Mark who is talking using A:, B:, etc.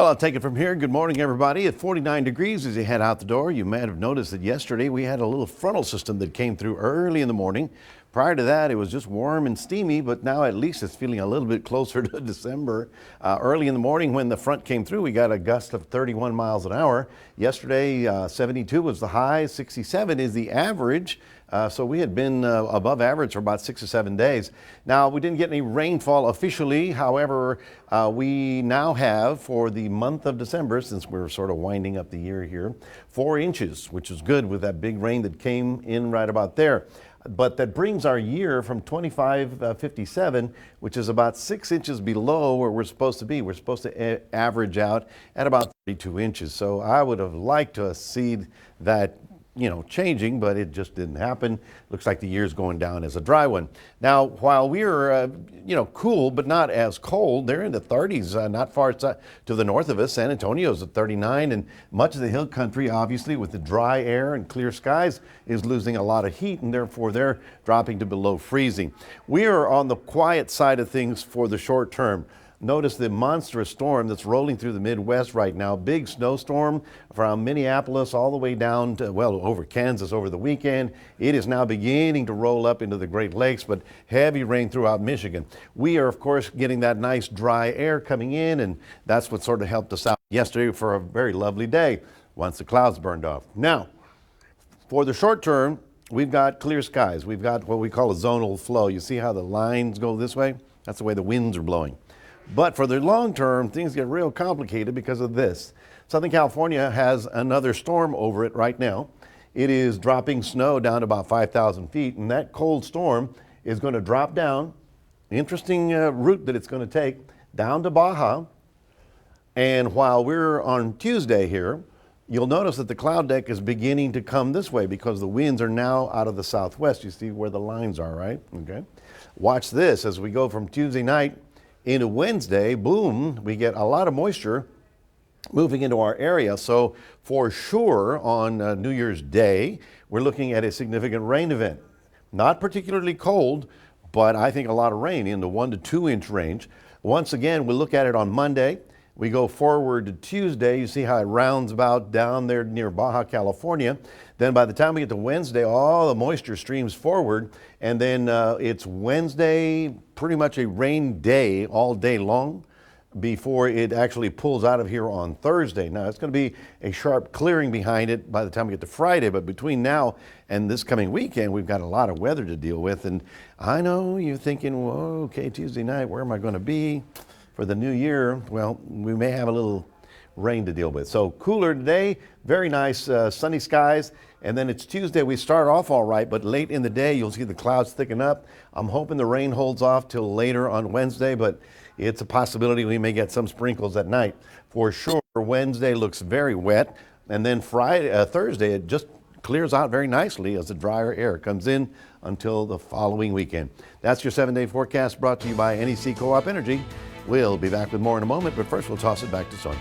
A: Well, I'll take it from here. Good morning, everybody. At 49 degrees as you head out the door, you might have noticed that yesterday we had a little frontal system that came through early in the morning. Prior to that, it was just warm and steamy, but now at least it's feeling a little bit closer to December. Early in the morning when the front came through, we got a gust of 31 miles an hour. Yesterday, 72 was the high, 67 is the average. So we had been above average for about 6 or 7 days. Now, we didn't get any rainfall officially. However, we now have for the month of December, since we're sort of winding up the year here, 4 inches, which is good with that big rain that came in right about there. But that brings our year from 2557, which is about 6 inches below where we're supposed to be. We're supposed to average out at about 32 inches. So I would have liked to see that changing, but it just didn't happen. Looks like the year's going down as a dry one. Now, while we're, cool, but not as cold, they're in the 30s, not far to the north of us. San Antonio's at 39, and much of the hill country, obviously, with the dry air and clear skies, is losing a lot of heat, and therefore they're dropping to below freezing. We are on the quiet side of things for the short term. Notice the monstrous storm that's rolling through the Midwest right now. Big snowstorm from Minneapolis all the way down to, over Kansas over the weekend. It is now beginning to roll up into the Great Lakes, but heavy rain throughout Michigan. We are, of course, getting that nice dry air coming in, and that's what sort of helped us out yesterday for a very lovely day once the clouds burned off. Now, for the short term, we've got clear skies. We've got what we call a zonal flow. You see how the lines go this way? That's the way the winds are blowing. But for the long term, things get real complicated because of this. Southern California has another storm over it right now. It is dropping snow down to about 5,000 feet, and that cold storm is going to drop down. Interesting route that it's going to take down to Baja. And while we're on Tuesday here, you'll notice that the cloud deck is beginning to come this way because the winds are now out of the southwest. You see where the lines are, right? Okay. Watch this as we go from Tuesday night into Wednesday, boom, we get a lot of moisture moving into our area. So for sure on New Year's Day, we're looking at a significant rain event. Not particularly cold, but I think a lot of rain in the 1 to 2 inch range. Once again, we'll look at it on Monday. We go forward to Tuesday. You see how it rounds about down there near Baja California. Then by the time we get to Wednesday, all the moisture streams forward. And then it's Wednesday, pretty much a rain day all day long before it actually pulls out of here on Thursday. Now, it's going to be a sharp clearing behind it by the time we get to Friday. But between now and this coming weekend, we've got a lot of weather to deal with. And I know you're thinking, well, okay, Tuesday night, where am I going to be for the new year? Well, we may have a little rain to deal with. So cooler today, very nice sunny skies. And then it's Tuesday. We start off all right, but late in the day, you'll see the clouds thicken up. I'm hoping the rain holds off till later on Wednesday, but it's a possibility we may get some sprinkles at night. For sure, Wednesday looks very wet. And then Thursday, it just clears out very nicely as the drier air comes in until the following weekend. That's your 7-day forecast brought to you by NEC Co-op Energy. We'll be back with more in a moment, but first we'll toss it back to Sonia.